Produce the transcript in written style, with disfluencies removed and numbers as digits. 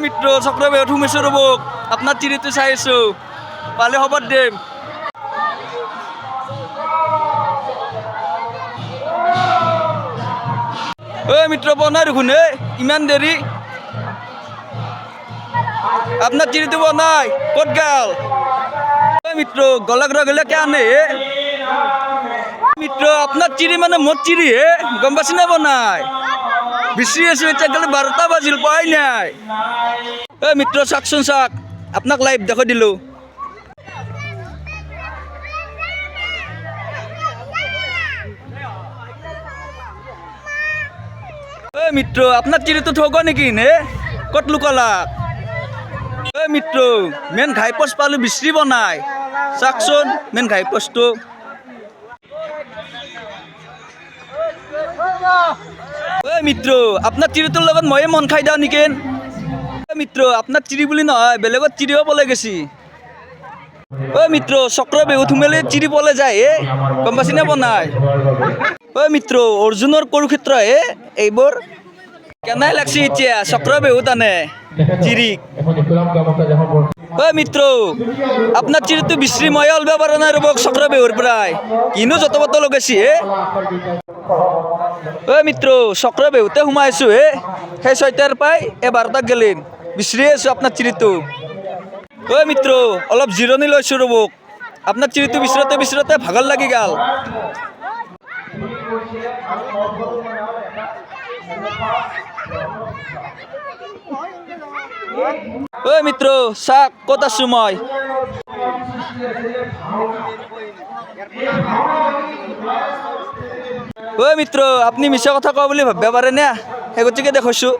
মিত্র চক্রবে ঠুমেছো রব আপনার চিরিতে চাইছো পালে খবর দেম মিত্র বনাই দেখুন ইমান দেরি আপনার চিরিতে বনাই কত গাল মিত্র গলাগ্র গেলে কে আনে মিত্র আপনার চিরি মানে মোট চিরি গম পাচ্ছি না বনাই বিশ্রী এসে গেলে 12টা বাজিল পাই নাই মিত্র চাকচোন চাক আপনাক লাইভ দেখো দিল মিত্র আপনার চিরি তো ঠগ নাকি নে কত লুকলা মিত্র মেন ঘাই পোস্ট পালো বিশ্রী বনাই চাকচোন মেন ঘাই পোস্ট মিত্র আপনার চিরিটোর লগত ময়ে মন খাই দাও নিকেন মিত্র আপনার চিরি বুলি নহয় বেলেগত চিরিও বলে গেছি মিত্র চক্র বেহু থুমেলে চিরি বলে যায় গম পাচ্ছি না বনাই মিত্র অর্জুনের কুরুক্ষেত্র এইবোৰ কেনাই লাগছি এতিয়া চক্র বেহু তানে চিরি মিত্র আপনার চিরি তো বিশ্রী ময়ে অলবা পারা নাই রব চক্র বেহুর প্রায় কিনো যত পত লগাইছি মিত্র চক্র বেহুতে সোমাইছো সেই 6টার পাই 12টাক গেলেন বিশ্রী আছো আপনার চিরিটো মিত্র অলপ জিৰণি লৈছো ৰব আপনাৰ চিৰিটো বিচৰতে বিচৰতে ভাগৰ লাগি গাল মিত্ৰ চাক কত আছো মই মিত্ৰ আপনি মিছা কথা কোৱা বুলি ভাবিব পাৰে না সেই গতিকে দেখাইছো